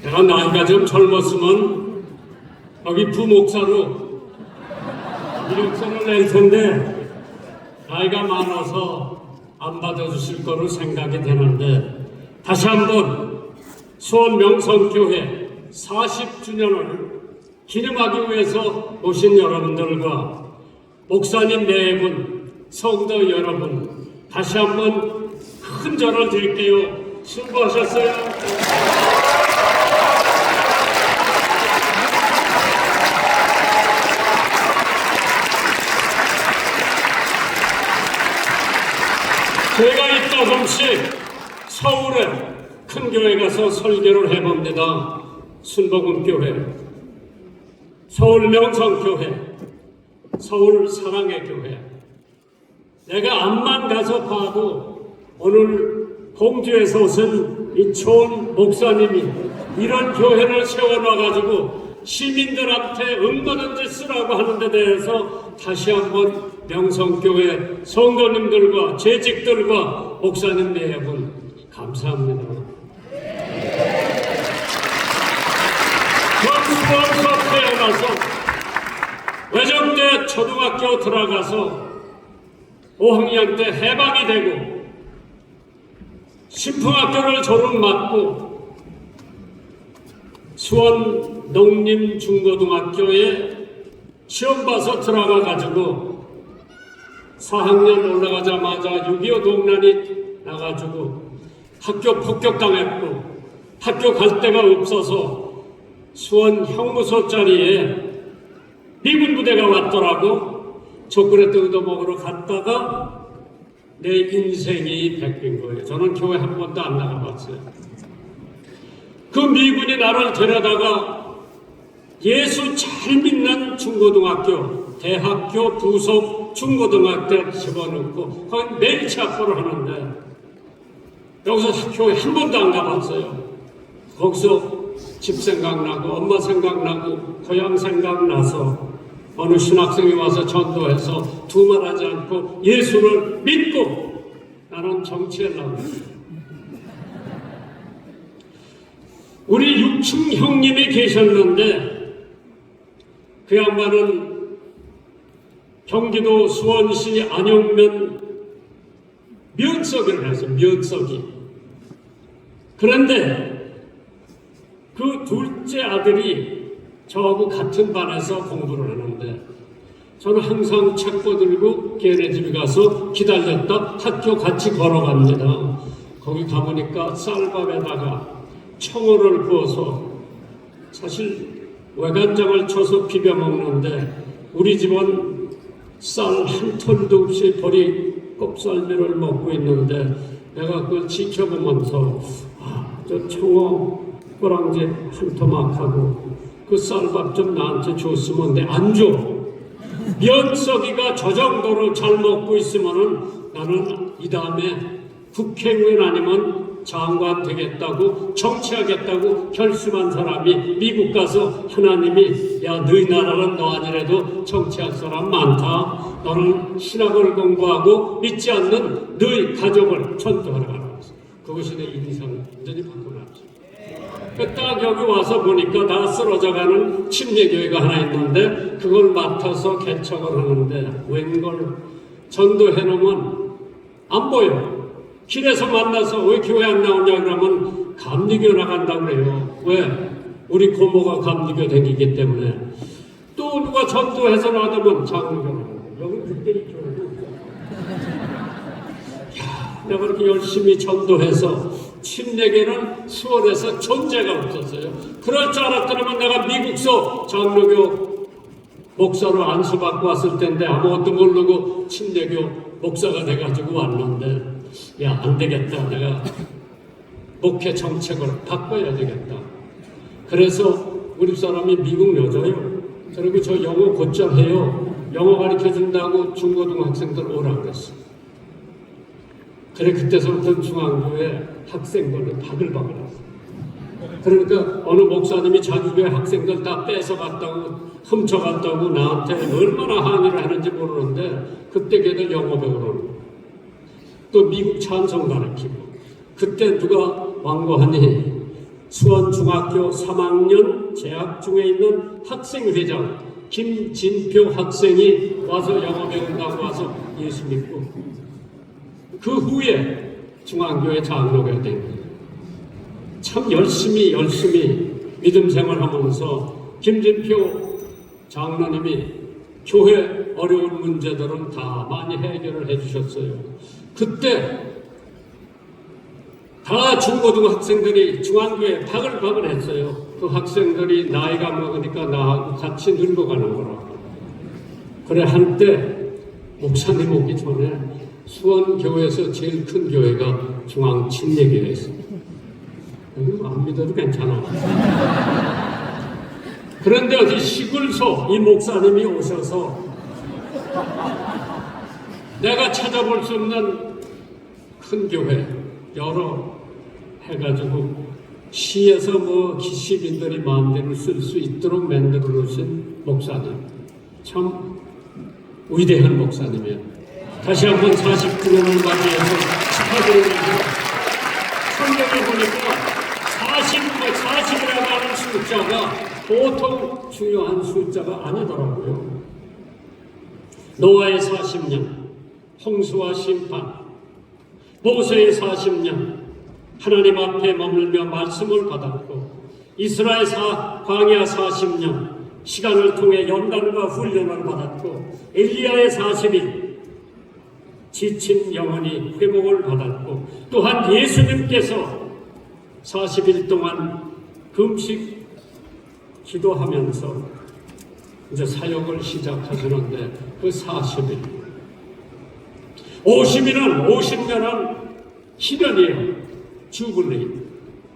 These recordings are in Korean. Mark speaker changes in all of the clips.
Speaker 1: 내가 나이가 좀 젊었으면 여기 부목사로 이력서를 낼 텐데 나이가 많아서 안 받아주실 거로 생각이 되는데, 다시 한번 수원 명성교회 40주년을 기념하기 위해서 오신 여러분들과 목사님 네 분, 성도 여러분, 다시 한번 큰 절을 드릴게요. 수고하셨어요. 제가 이따 좀씩 서울에 큰 교회 가서 설교를 해봅니다. 순복음교회, 서울 명성교회, 서울 사랑의 교회. 내가 앞만 가서 봐도 오늘 홍주에서 오신 이 좋은 목사님이 이런 교회를 세워놔가지고 시민들한테 얼마든지 쓰라고 하는 데 대해서 다시 한번 명성교회 성도님들과 재직들과 목사님 네 분 감사합니다. 수원서 태어나서 외정대 초등학교 들어가서 5학년 때 해방이 되고 신풍학교를 졸업받고 수원 농림중고등학교에 시험 봐서 들어가가지고 4학년 올라가자마자 6.25 동란이 나가지고 학교 폭격당했고 학교 갈 데가 없어서 수원 형무소 자리에 미군 부대가 왔더라고. 초콜릿 얻어먹으러 갔다가 내 인생이 바뀐 거예요. 저는 교회 한 번도 안 나가봤어요. 그 미군이 나를 데려다가 예수 잘 믿는 중고등학교, 대학교, 부속 중고등학교 집어넣고 거기 매일 체육교를 하는데 여기서 교회 한 번도 안 가봤어요. 거기서 집 생각나고 엄마 생각나고 고향 생각나서 어느 신학생이 와서 전도해서 두말하지 않고 예수를 믿고 나는 정치하려고. 우리 육충 형님이 계셨는데 그 양반은 경기도 수원시 안영면 면석을 해서 면석이. 그런데 그 둘째 아들이 저하고 같은 반에서 공부를 하는데 저는 항상 책보 들고 걔네 집에 가서 기다렸다 학교 같이 걸어갑니다. 거기 가보니까 쌀밥에다가 청어를 구워서 사실 외간장을 쳐서 비벼 먹는데 우리 집은 쌀 한 톨도 없이 버리 껍살미를 먹고 있는데 내가 그걸 지켜보면서 저 청어 꼬랑지 한 토막하고 그 쌀밥 좀 나한테 줬으면 돼. 안 줘. 면석이가 저 정도로 잘 먹고 있으면은 나는 이 다음에 국회의원 아니면 장관 되겠다고 정치하겠다고 결심한 사람이 미국 가서 하나님이 야 너희 나라는 너 아니래도 정치할 사람 많다. 너는 신학을 공부하고 믿지 않는 너희 가족을 전도하러 가라. 그것이 내 인생을 완전히 바꿔놨죠. 딱 여기 와서 보니까 다 쓰러져가는 침례교회가 하나 있는데 그걸 맡아서 개척을 하는데 웬걸 전도해놓으면 안 보여. 길에서 만나서 왜 교회 안 나오냐 그러면 감리교 나간다고 그래요. 왜? 우리 고모가 감리교 다니기 때문에. 또 누가 전도해서 놔두면 장로교 나가고. 여기 그때 이 교회도 내가 그렇게 열심히 전도해서 침례교는 수원에서 존재가 없었어요. 그럴 줄 알았더니만 내가 미국서 장로교 목사로 안수받고 왔을 텐데 아무것도 모르고 침례교 목사가 돼가지고 왔는데 야, 안 되겠다. 내가 목회 정책을 바꿔야 되겠다. 그래서 우리 사람이 미국 여자요. 그리고 저 영어 곧잘 해요. 영어 가르쳐준다고 중고등학생들 오라고 그랬어. 그래 그때서부터 중앙교회 학생들은 바글바글 했어. 그러니까 어느 목사님이 자기 교회 학생들 다 뺏어갔다고 훔쳐갔다고 나한테 얼마나 항의를 하는지 모르는데 그때 걔들 영어 배우러 또 미국 찬송 가르치고 그때 누가 완고하니 수원중학교 3학년 재학 중에 있는 학생회장 김진표 학생이 와서 영어 배운다고 와서 예수 믿고 그 후에 중앙교회 장로가 된 거예요. 참 열심히 믿음 생활하면서 김진표 장로님이 교회 어려운 문제들은 다 많이 해결을 해주셨어요. 그때 다 중고등학생들이 중앙교회에 바글바글 했어요. 그 학생들이 나이가 먹으니까 나하고 같이 늙어가는 거라고. 그래 한때 목사님 오기 전에 수원교회에서 제일 큰 교회가 중앙침례교회였어요. 안 믿어도 괜찮아. 그런데 어디 시골서 이 목사님이 오셔서 내가 찾아볼 수 없는 큰 교회 여러 해가지고 시에서 뭐 시민들이 마음대로 쓸 수 있도록 만들어 놓으신 목사님 참 위대한 목사님이에요. 다시 한번 49년을 맞이해서 축하드리면서 성경에 보니까 40이라고 하는 숫자가 보통 중요한 숫자가 아니더라고요. 노아의 40년, 홍수와 심판, 모세의 40년, 하나님 앞에 머물며 말씀을 받았고, 이스라엘 광야 40년, 시간을 통해 연단과 훈련을 받았고, 엘리야의 40일, 지친 영혼이 회복을 받았고, 또한 예수님께서 40일 동안 금식 기도하면서 이제 사역을 시작하시는데 그 40일 50년은 희년이에요. 주블리.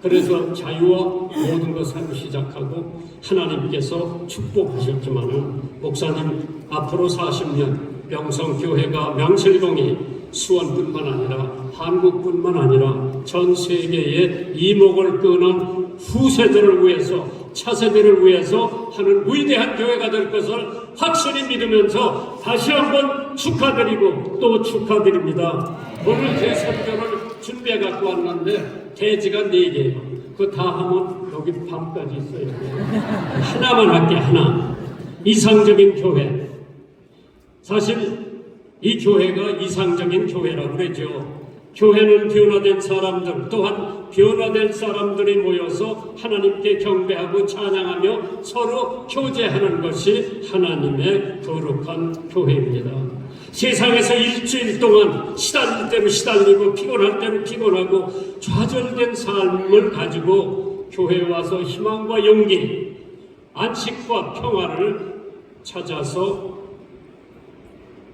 Speaker 1: 그래서 자유와 모든 것을 시작하고 하나님께서 축복하셨지만은 목사님 앞으로 40년 명성교회가 명실공히 수원뿐만 아니라 한국뿐만 아니라 전 세계의 이목을 끄는 후세대를 위해서 차세대를 위해서 하는 위대한 교회가 될 것을 확실히 믿으면서 다시 한번 축하드리고 또 축하드립니다. 오늘 제 설교를 준비해 갖고 왔는데 대지가 4개예요. 그거 다 하면 여기 밤까지 있어요. 하나만 할게 하나. 이상적인 교회. 사실 이 교회가 이상적인 교회라고 그러죠. 교회는 변화된 사람들 또한 변화된 사람들이 모여서 하나님께 경배하고 찬양하며 서로 교제하는 것이 하나님의 거룩한 교회입니다. 세상에서 일주일 동안 시달릴 대로 시달리고 피곤할 대로 피곤하고 좌절된 삶을 가지고 교회에 와서 희망과 용기, 안식과 평화를 찾아서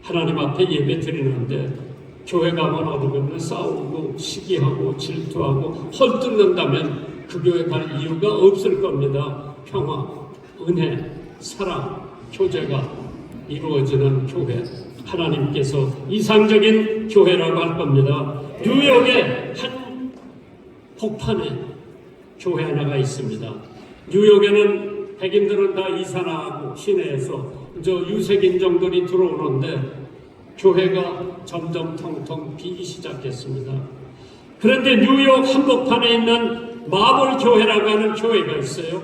Speaker 1: 하나님 앞에 예배 드리는데 교회 가면 어디가면 싸우고 시기하고 질투하고 헐뜯는다면 그 교회 갈 이유가 없을 겁니다. 평화, 은혜, 사랑, 교제가 이루어지는 교회, 하나님께서 이상적인 교회라고 할 겁니다. 뉴욕의 한 폭판에 교회 하나가 있습니다. 뉴욕에는 백인들은 다 이사 나가고 시내에서 유색인종들이 들어오는데 교회가 점점 텅텅 비기 시작했습니다. 그런데 뉴욕 한복판에 있는 마블 교회라고 하는 교회가 있어요.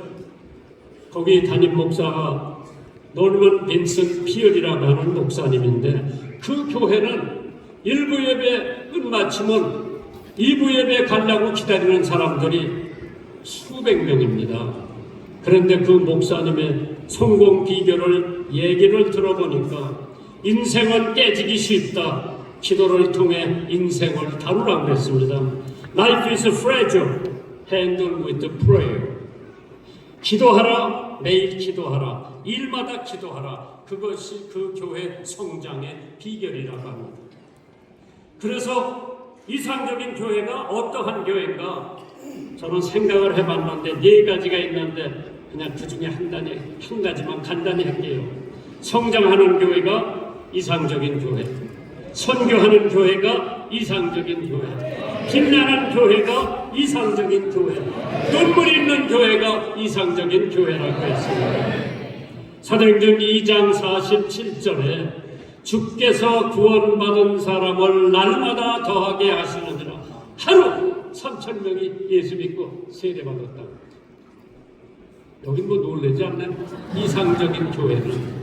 Speaker 1: 거기 담임 목사가 노먼 빈슨 피얼이라고 하는 목사님인데 그 교회는 1부 예배 끝마치면 2부 예배 가려고 기다리는 사람들이 수백 명입니다. 그런데 그 목사님의 성공 비결을 얘기를 들어보니까 인생은 깨지기 쉽다. 기도를 통해 인생을 다루라고 했습니다. Life is fragile. Handle with prayer. 기도하라. 매일 기도하라. 일마다 기도하라. 그것이 그 교회 성장의 비결이라고 합니다. 그래서 이상적인 교회가 어떠한 교회인가? 저는 생각을 해봤는데 4가지가 있는데 그냥 그 중에 한 가지만 간단히 할게요. 성장하는 교회가 이상적인 교회, 선교하는 교회가 이상적인 교회, 빛나는 교회가 이상적인 교회, 눈물 있는 교회가 이상적인 교회라고 했습니다. 사도행전 2장 47절에 주께서 구원받은 사람을 날마다 더하게 하시느니라. 하루 3천 명이 예수 믿고 세례받았다고. 여긴 뭐 놀라지 않나요? 이상적인 교회는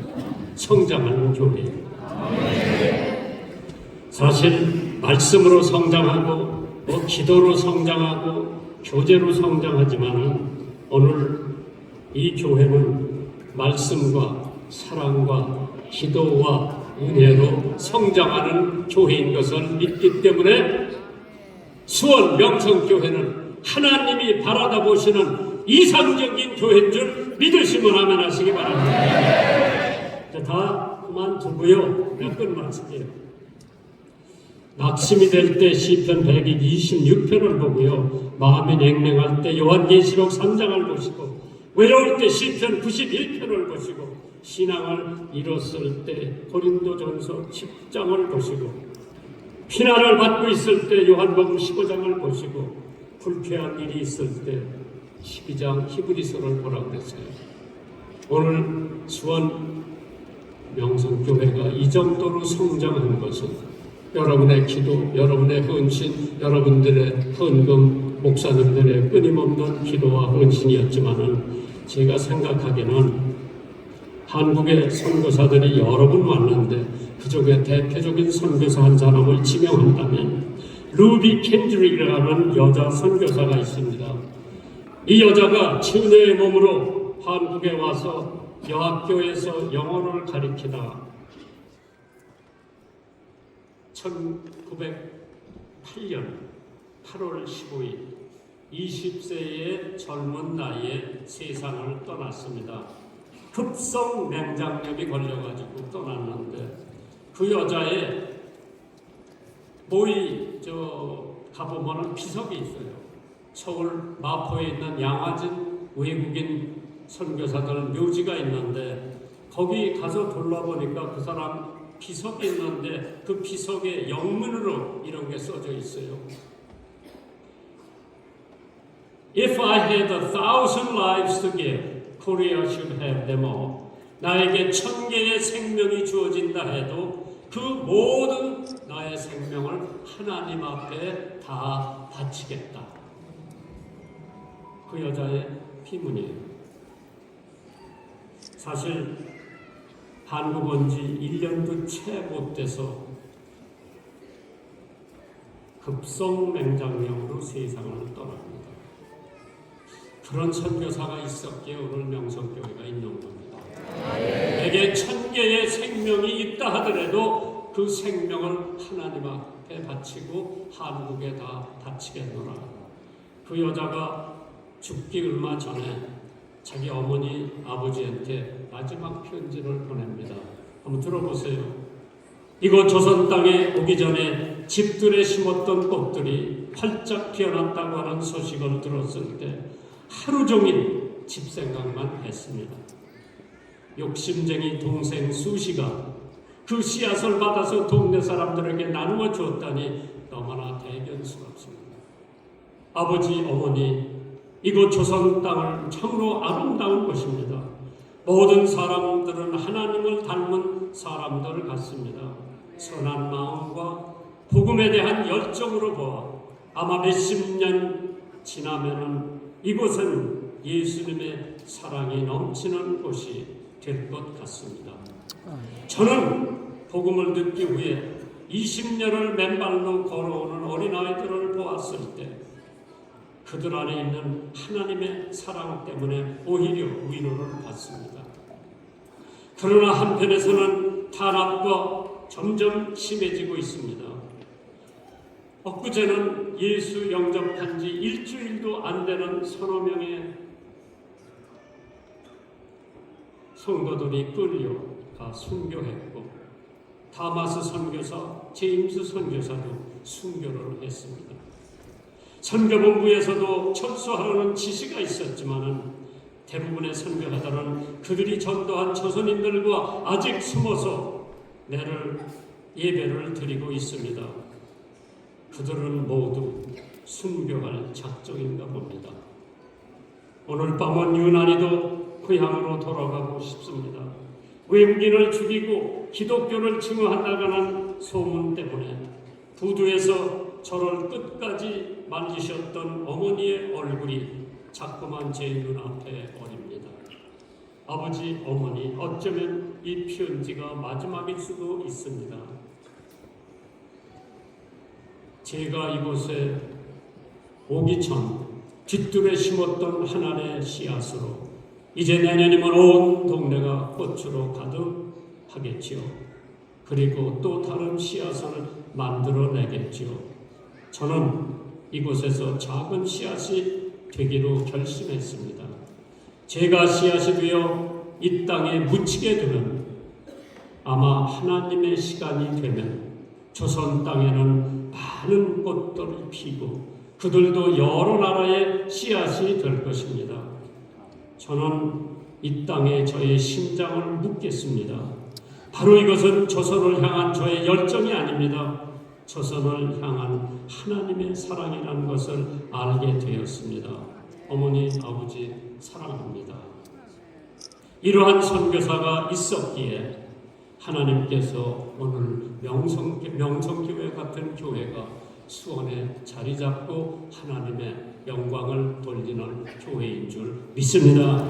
Speaker 1: 성장하는 교회. 사실 말씀으로 성장하고 기도로 성장하고 교제로 성장하지만은 오늘 이 교회는 말씀과 사랑과 기도와 은혜로 성장하는 교회인 것을 믿기 때문에 수원 명성교회는 하나님이 바라다 보시는 이상적인 교회인 줄 믿으시면 하면 하시기 바랍니다. 자, 다 그만두고요. 몇 분 말씀이에요. 낙심이 될 때 시편 126편을 보고요. 마음이 냉랭할 때 요한계시록 3장을 보시고, 외로울 때 시편 91편을 보시고, 신앙을 잃었을 때 고린도전서 10장을 보시고, 피난을 받고 있을 때 요한복음 15장을 보시고, 불쾌한 일이 있을 때 12장 히브리서를 보라 그랬어요. 오늘 수원 명성교회가 이 정도로 성장한 것은 여러분의 기도, 여러분의 헌신, 여러분들의 헌금, 목사님들의 끊임없는 기도와 헌신이었지만은 제가 생각하기에는 한국의 선교사들이 여러 분 왔는데 그 중에 대표적인 선교사 한 사람을 지명한다면 루비 켄드릭이라는 여자 선교사가 있습니다. 이 여자가 친애의 몸으로 한국에 와서 여학교에서 영어를 가르치다 1908년 8월 15일 20세의 젊은 나이에 세상을 떠났습니다. 급성 맹장염이 걸려가지고 떠났는데 그 여자의 모이 가보면은 비석이 있어요. 서울 마포에 있는 양화진 외국인 선교사들 묘지가 있는데 거기 가서 둘러보니까 그 사람 비석이 있는데 그 비석에 영문으로 이런 게 써져 있어요. If I had 1,000 lives to give, Korea should have them all. 나에게 1000개의 생명이 주어진다 해도 그 모든 나의 생명을 하나님 앞에 다 바치겠다. 그 여자의 피문이에요. 사실 한국 온 지 1년도 채 못 돼서 급성 맹장염으로 세상을 떠납니다. 그런 선교사가 있었기에 오늘 명성교회가 있는 겁니다. 내게 1000개의 생명이 있다 하더라도 그 생명을 하나님 앞에 바치고 한국에 다 바치겠노라. 그 여자가 죽기 얼마 전에 자기 어머니 아버지한테 마지막 편지를 보냅니다. 한번 들어보세요. 이곳 조선 땅에 오기 전에 집들에 심었던 꽃들이 활짝 피어났다고 하는 소식을 들었을 때 하루 종일 집 생각만 했습니다. 욕심쟁이 동생 수시가 그 씨앗을 받아서 동네 사람들에게 나누어 주었다니 너무나 대견스럽습니다. 아버지, 어머니, 이곳 조선 땅은 참으로 아름다운 곳입니다. 모든 사람들은 하나님을 닮은 사람들 같습니다. 선한 마음과 복음에 대한 열정으로 보아 아마 몇십 년 지나면은 이곳은 예수님의 사랑이 넘치는 곳이 될 것 같습니다. 저는 복음을 듣기 위해 20년을 맨발로 걸어오는 어린아이들을 보았을 때 그들 안에 있는 하나님의 사랑 때문에 오히려 위로를 받습니다. 그러나 한편에서는 탄압과 점점 심해지고 있습니다. 엊그제는 예수 영접한 지 일주일도 안 되는 서너 명의 성도들이 끌려가 순교했고 다마스 선교사, 제임스 선교사도 순교를 했습니다. 선교본부에서도 철수하려는 지시가 있었지만은 대부분의 선교사들은 그들이 전도한 조선인들과 아직 숨어서 예배를 드리고 있습니다. 그들은 모두 순교할 작정인가 봅니다. 오늘 밤은 유난히도 고향으로 돌아가고 싶습니다. 외국인을 죽이고 기독교를 증오한다는 소문 때문에 부두에서 저를 끝까지 만지셨던 어머니의 얼굴이 자꾸만 제 눈앞에 어립니다. 아버지, 어머니, 어쩌면 이 편지가 마지막일 수도 있습니다. 제가 이곳에 오기 전 뒷뜰에 심었던 하나의 씨앗으로 이제 내년이면 온 동네가 꽃으로 가득하겠지요. 그리고 또 다른 씨앗을 만들어내겠지요. 저는 이곳에서 작은 씨앗이 되기로 결심했습니다. 제가 씨앗이 되어 이 땅에 묻히게 되면 아마 하나님의 시간이 되면 조선 땅에는 많은 꽃들이 피고 그들도 여러 나라의 씨앗이 될 것입니다. 저는 이 땅에 저의 심장을 묻겠습니다. 바로 이것은 조선을 향한 저의 열정이 아닙니다. 조선을 향한 하나님의 사랑이라는 것을 알게 되었습니다. 어머니, 아버지 사랑합니다. 이러한 선교사가 있었기에 하나님께서 오늘 명성교회 같은 교회가 수원에 자리 잡고 하나님의 영광을 돌리는 교회인 줄 믿습니다.